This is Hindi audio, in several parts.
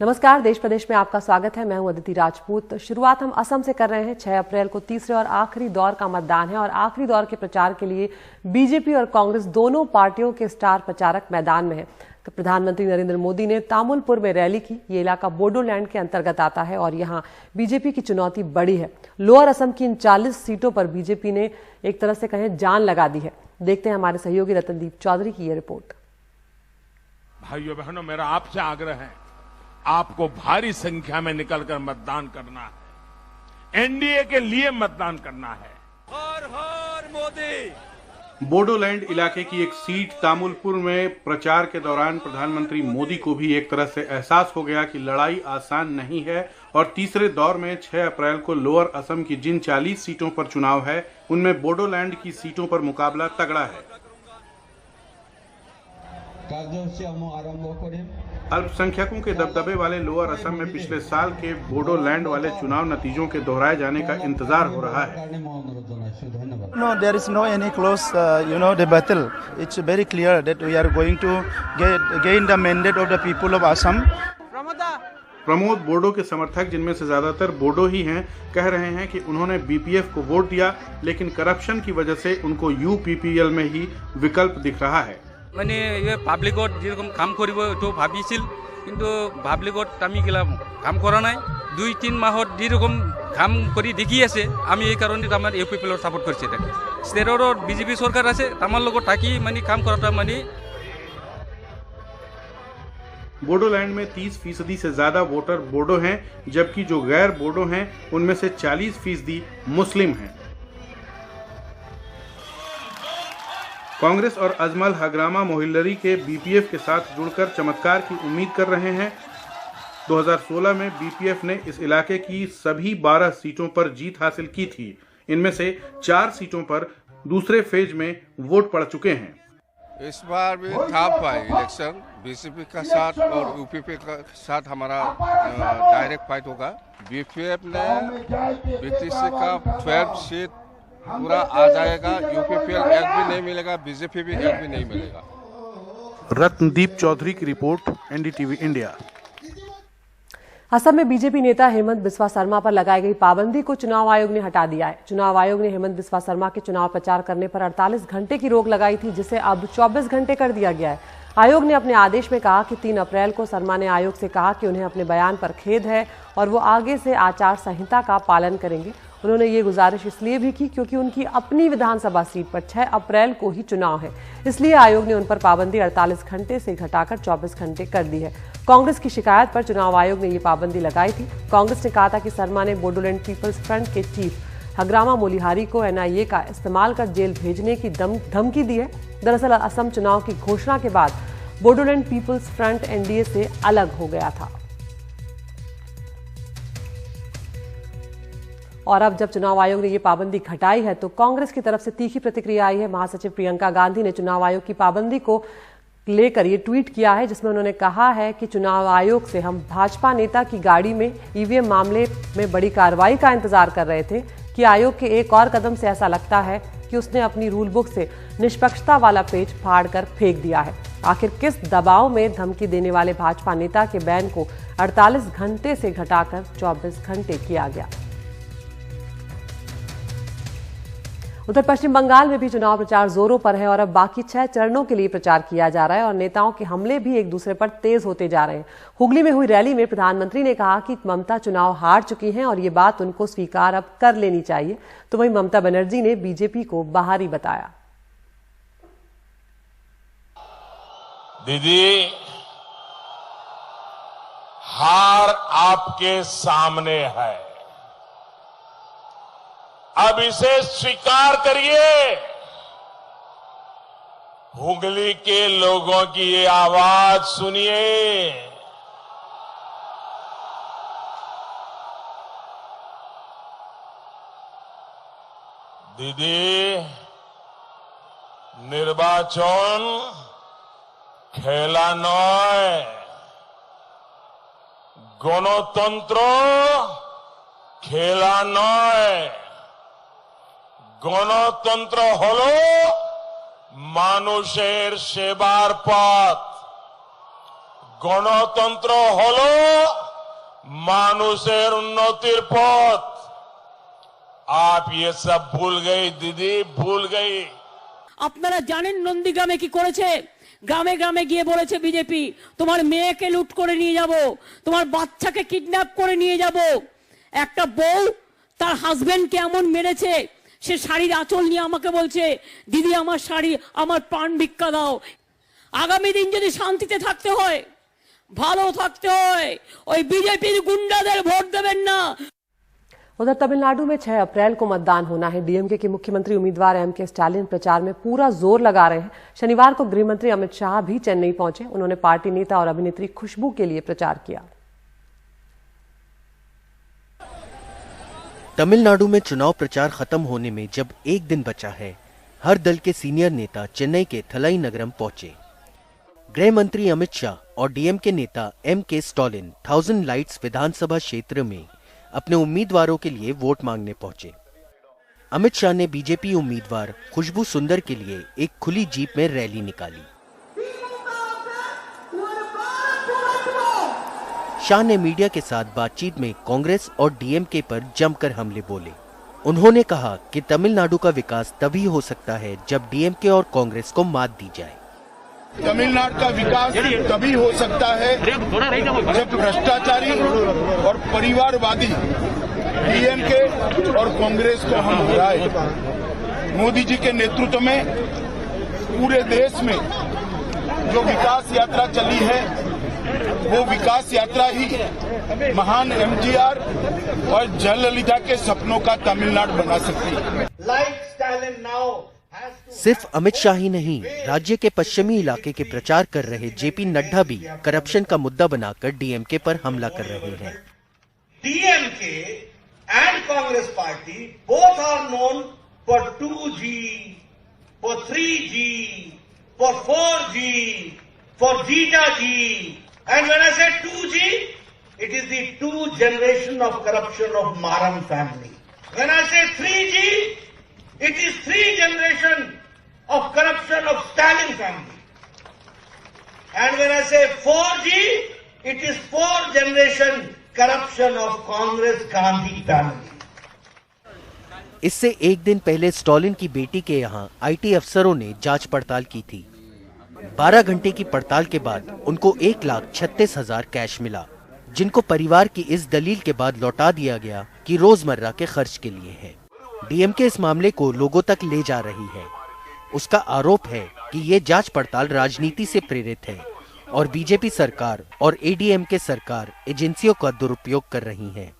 नमस्कार, देश प्रदेश में आपका स्वागत है। मैं हूं अदिति राजपूत। शुरुआत हम असम से कर रहे हैं। 6 अप्रैल को तीसरे और आखिरी दौर का मतदान है और आखिरी दौर के प्रचार के लिए बीजेपी और कांग्रेस दोनों पार्टियों के स्टार प्रचारक मैदान में हैं। तो प्रधानमंत्री नरेंद्र मोदी ने तामुलपुर में रैली की। ये इलाका बोडोलैंड के अंतर्गत आता है और यहाँ बीजेपी की चुनौती बड़ी है। लोअर असम की इन 40 सीटों पर बीजेपी ने एक तरह से कहें जान लगा दी है। देखते हैं हमारे सहयोगी रतनदीप चौधरी की ये रिपोर्ट। भाइयों बहनों, मेरा आपसे आग्रह है, आपको भारी संख्या में निकलकर मतदान करना है। एनडीए के लिए मतदान करना है। हर हर मोदी। बोडोलैंड इलाके की एक सीट तामुलपुर में प्रचार के दौरान प्रधानमंत्री मोदी को भी एक तरह से एहसास हो गया कि लड़ाई आसान नहीं है और तीसरे दौर में 6 अप्रैल को लोअर असम की जिन 40 सीटों पर चुनाव है, उनमें बोडोलैंड की सीटों पर मुकाबला तगड़ा है। अल्पसंख्यकों के दबदबे वाले लोअर असम में पिछले साल के बोडोलैंड वाले चुनाव नतीजों के दोहराए जाने का इंतजार हो रहा है। No, there is no any close, the battle. It's very clear that we are going to gain the mandate of the people of Assam. Pramod Bodo के समर्थक, जिनमें से ज्यादातर बोडो ही हैं, कह रहे हैं कि उन्होंने बीपीएफ को वोट दिया, लेकिन करप्शन की वजह से उनको यूपीपीएल में ही विकल्प दिख रहा है। মানে পাব্লিকত যেরকম কাম কৰিব এইটো ভাবিছিল, কিন্তু পাব্লিকত আমি গেলা কাম কৰা নাই। 2-3 মাহত যেরকম কাম কৰি দেখি আছে, আমি এই কারণে আমার ইউপি পিএলৰ সাপোর্ট করছি। তাকে স্টেটৰ বিজেপি সরকার আছে, আমার লগত থাকি মানে কাম কৰাটা মানে। बोडोलैंड में 30% से ज्यादा वोटर बोडो हैं, जबकि जो गैर बोडो हैं उनमें से 40% मुस्लिम हैं। कांग्रेस और अजमल हग्रामा मोहिल्लरी के बीपीएफ के साथ जुड़कर चमत्कार की उम्मीद कर रहे हैं। 2016 में बीपीएफ ने इस इलाके की सभी 12 सीटों पर जीत हासिल की थी। इनमें से 4 सीटों पर दूसरे फेज में वोट पड़ चुके हैं। इस बार भी टफ है इलेक्शन। बीजेपी का साथ और यूपीपी का साथ हमारा डायरेक्ट फाइट होगा। बीपीएफ ने बीटीसी का 12 सीट पूरा आ जाएगा। यूपीपीएल एक भी नहीं मिलेगा, बीजेपी भी एक भी नहीं मिलेगा। रत्नदीप चौधरी की रिपोर्ट, एनडीटीवी इंडिया। असम में बीजेपी नेता हेमंत बिस्वा शर्मा पर लगाई गई पाबंदी को चुनाव आयोग ने हटा दिया है। चुनाव आयोग ने हेमंत बिस्वा शर्मा के चुनाव प्रचार करने पर 48 घंटे की रोक लगाई थी, जिसे अब 24 घंटे कर दिया गया है। आयोग ने अपने आदेश में कहा कि 3 अप्रैल को शर्मा ने आयोग से कहा कि उन्हें अपने बयान पर खेद है और वो आगे से आचार संहिता का पालन करेंगे। उन्होंने ये गुजारिश इसलिए भी की क्योंकि उनकी अपनी विधानसभा सीट पर 6 अप्रैल को ही चुनाव है। इसलिए आयोग ने उन पर पाबंदी 48 घंटे से घटाकर 24 घंटे कर दी है। कांग्रेस की शिकायत पर चुनाव आयोग ने ये पाबंदी लगाई थी। कांग्रेस ने कहा था कि शर्मा ने बोडोलैंड पीपल्स फ्रंट के चीफ हग्रामा मोलिहारी को एनआईए का इस्तेमाल कर जेल भेजने की धमकी दी है। दरअसल असम चुनाव की घोषणा के बाद बोडोलैंड पीपल्स फ्रंट एनडीए से अलग हो गया था और अब जब चुनाव आयोग ने ये पाबंदी घटाई है तो कांग्रेस की तरफ से तीखी प्रतिक्रिया आई है। महासचिव प्रियंका गांधी ने चुनाव आयोग की पाबंदी को लेकर ये ट्वीट किया है, जिसमें उन्होंने कहा है कि चुनाव आयोग से हम भाजपा नेता की गाड़ी में ईवीएम मामले में बड़ी कार्रवाई का इंतजार कर रहे थे कि आयोग के एक और कदम से ऐसा लगता है कि उसने अपनी रूल बुक से निष्पक्षता वाला पेज फाड़कर फेंक दिया है। आखिर किस दबाव में धमकी देने वाले भाजपा नेता के बैन को 48 घंटे से घटाकर 24 घंटे किया गया। उधर पश्चिम बंगाल में भी चुनाव प्रचार जोरों पर है और अब बाकी 6 चरणों के लिए प्रचार किया जा रहा है और नेताओं के हमले भी एक दूसरे पर तेज होते जा रहे हैं। हुगली में हुई रैली में प्रधानमंत्री ने कहा कि ममता चुनाव हार चुकी हैं और ये बात उनको स्वीकार अब कर लेनी चाहिए। तो वहीं ममता बनर्जी ने बीजेपी को बाहरी बताया। दीदी, हार आपके सामने है, अब इसे स्वीकार करिए। हुगली के लोगों की ये आवाज सुनिए। दीदी, निर्वाचन खेला नय, গণতন্ত্র খেলা নয়। গণতন্ত্র হলো মানুষের সেবার পথ। গণতন্ত্র হলো মানুষের উন্নতির পথ। आप ये सब भूल गई दीदी, भूल गई। আপনারা জানেন নন্দীগ্রামে কি করেছে? গ্রামে গ্রামে গিয়ে বলেছে বিজেপি, তোমার মেয়েকে লুট করে নিয়ে যাব, তোমার বাচ্চাকে কিডন্যাপ করে নিয়ে যাব। একটা বউ তার হাজবেন্ডকে এমন মেরেছে, সে শাড়ির আঁচল নিয়ে আমাকে বলছে, দিদি আমার শাড়ি, আমার প্রাণ ভিক্ষা দাও। আগামী দিন যদি শান্তিতে থাকতে হয়, ভালো থাকতে হয়, ওই বিজেপির গুন্ডাদের ভোট দেবেন না। उधर तमिलनाडु में 6 अप्रैल को मतदान होना है। डीएमके के मुख्यमंत्री उम्मीदवार एमके स्टालिन प्रचार में पूरा जोर लगा रहे हैं। शनिवार को गृह मंत्री अमित शाह भी चेन्नई पहुंचे। उन्होंने पार्टी नेता और अभिनेत्री खुशबू के लिए प्रचार किया। तमिलनाडु में चुनाव प्रचार खत्म होने में जब एक दिन बचा है, हर दल के सीनियर नेता चेन्नई के थलाई नगरम पहुंचे। गृह मंत्री अमित शाह और डीएमके नेता एमके स्टालिन 1000 लाइट्स विधानसभा क्षेत्र में अपने उम्मीदवारों के लिए वोट मांगने पहुंचे। अमित शाह ने बीजेपी उम्मीदवार खुशबू सुंदर के लिए एक खुली जीप में रैली निकाली। शाह ने मीडिया के साथ बातचीत में कांग्रेस और डीएमके पर जमकर हमले बोले। उन्होंने कहा कि तमिलनाडु का विकास तभी हो सकता है जब डीएमके और कांग्रेस को मात दी जाए। तमिलनाडु का विकास तभी हो सकता है जब भ्रष्टाचारी और परिवारवादी डीएमके और कांग्रेस को हम हराए। मोदी जी के नेतृत्व में पूरे देश में जो विकास यात्रा चली है, वो विकास यात्रा ही महान एमजीआर और जयललिता के सपनों का तमिलनाडु बना सकती है। सिर्फ अमित शाह ही नहीं, राज्य के पश्चिमी इलाके के प्रचार कर रहे जेपी नड्डा भी करप्शन का मुद्दा बनाकर डीएमके पर हमला कर रहे हैं। DMK and Congress party both are known for 2G, for 3G, for 4G, for zeta G. And when I say 2G, it is the 2 generation of corruption of Maran family. When I say 3G, it is 3 generation of corruption of Stalin family. And when I say 4G, it is 4 generation corruption of Congress Gandhi family. इससे एक दिन पहले स्टालिन की बेटी के यहाँ आईटी अफसरों ने जांच पड़ताल की थी। 12 घंटे की पड़ताल के बाद उनको 1,36,000 कैश मिला, जिनको परिवार की इस दलील के बाद लौटा दिया गया कि रोजमर्रा के खर्च के लिए है। डीएमके इस मामले को लोगों तक ले जा रही है। उसका आरोप है कि ये जांच पड़ताल राजनीति से प्रेरित है और बीजेपी सरकार और एडीएमके सरकार एजेंसियों का दुरुपयोग कर रही है।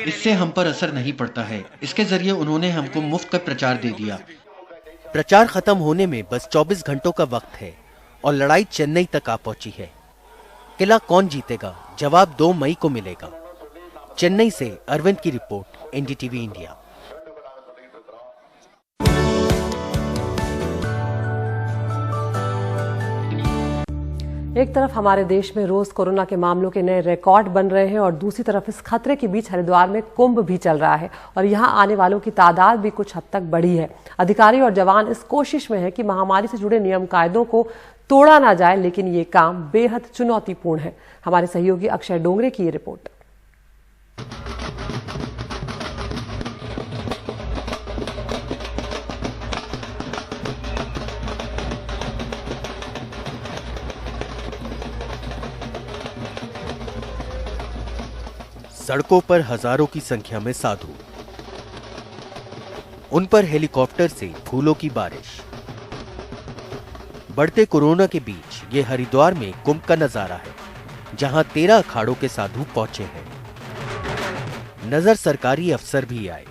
इससे हम पर असर नहीं पड़ता है। इसके जरिए उन्होंने हमको मुफ्त का प्रचार दे दिया। प्रचार खत्म होने में बस 24 घंटों का वक्त है और लड़ाई चेन्नई तक आ पहुंची है। किला कौन जीतेगा, जवाब 2 मई को मिलेगा। चेन्नई से अरविंद की रिपोर्ट, एनडीटीवी इंडिया। एक तरफ हमारे देश में रोज कोरोना के मामलों के नए रिकॉर्ड बन रहे हैं और दूसरी तरफ इस खतरे के बीच हरिद्वार में कुंभ भी चल रहा है और यहां आने वालों की तादाद भी कुछ हद तक बढ़ी है। अधिकारी और जवान इस कोशिश में है कि महामारी से जुड़े नियम कायदों को तोड़ा ना जाए, लेकिन ये काम बेहद चुनौतीपूर्ण है। हमारे सहयोगी अक्षय डोंगरे की ये रिपोर्ट। सड़कों पर हजारों की संख्या में साधु, उन पर हेलीकॉप्टर से फूलों की बारिश। बढ़ते कोरोना के बीच ये हरिद्वार में कुंभ का नजारा है, जहां 13 अखाड़ों के साधु पहुंचे हैं। नजर सरकारी अफसर भी आए।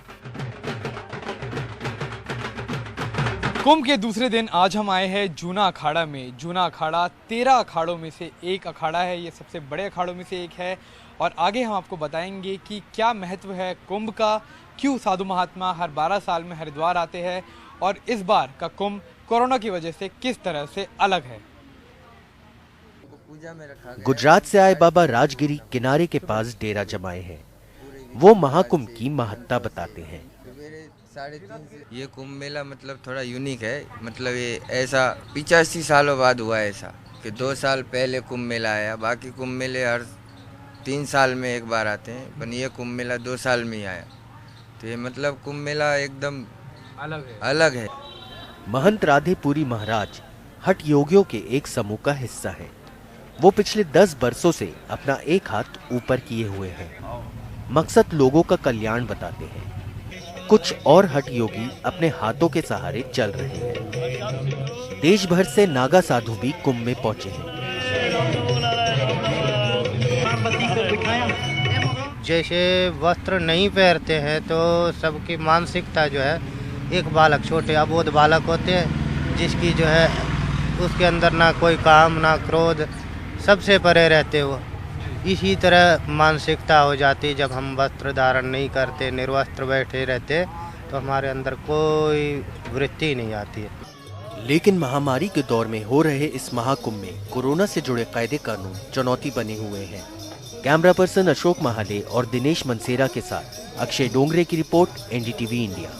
कुंभ के दूसरे दिन आज हम आए हैं जूना अखाड़ा में। जूना अखाड़ा 13 अखाड़ों में से एक अखाड़ा है, ये सबसे बड़े अखाड़ों में से एक है और आगे हम आपको बताएंगे कि क्या महत्व है कुंभ का, क्यों साधु महात्मा हर 12 साल में हरिद्वार आते हैं और इस बार का कुंभ कोरोना की वजह से किस तरह से अलग है। गुजरात से आए बाबा राजगिरी किनारे के पास डेरा जमाए हैं। वो महाकुंभ की महत्ता बताते हैं। 3.5 ये कुंभ मेला मतलब थोड़ा यूनिक है। मतलब ये ऐसा 85 सालों बाद हुआ है ऐसा कि 2 साल पहले कुंभ मेला आया। बाकी कुंभ मेले हर 3 साल में एक बार आते हैं, पर ये कुंभ मेला 2 साल में ही आया। तो ये मतलब कुंभ मेला एकदम अलग है। महंत राधेपुरी महाराज हठ योगियों के एक समूह का हिस्सा है। वो पिछले 10 बरसों से अपना एक हाथ ऊपर किए हुए हैं। मकसद लोगों का कल्याण बताते हैं। कुछ और हठ योगी अपने हाथों के सहारे चल रहे हैं। देश भर से नागा साधु भी कुंभ में पहुंचे हैं। जैसे वस्त्र नहीं पहनते हैं तो सबकी मानसिकता जो है, एक बालक छोटे अबोध बालक होते हैं जिसकी जो है उसके अंदर ना कोई काम ना क्रोध, सबसे परे रहते वो। इसी तरह मानसिकता हो जाती जब हम वस्त्र धारण नहीं करते, निर्वस्त्र बैठे रहते, तो हमारे अंदर कोई वृत्ति नहीं आती है। लेकिन महामारी के दौर में हो रहे इस महाकुंभ में कोरोना से जुड़े कायदे कानून चुनौती बने हुए हैं। कैमरा पर्सन अशोक महाले और दिनेश मनसेरा के साथ अक्षय डोंगरे की रिपोर्ट, NDTV इंडिया।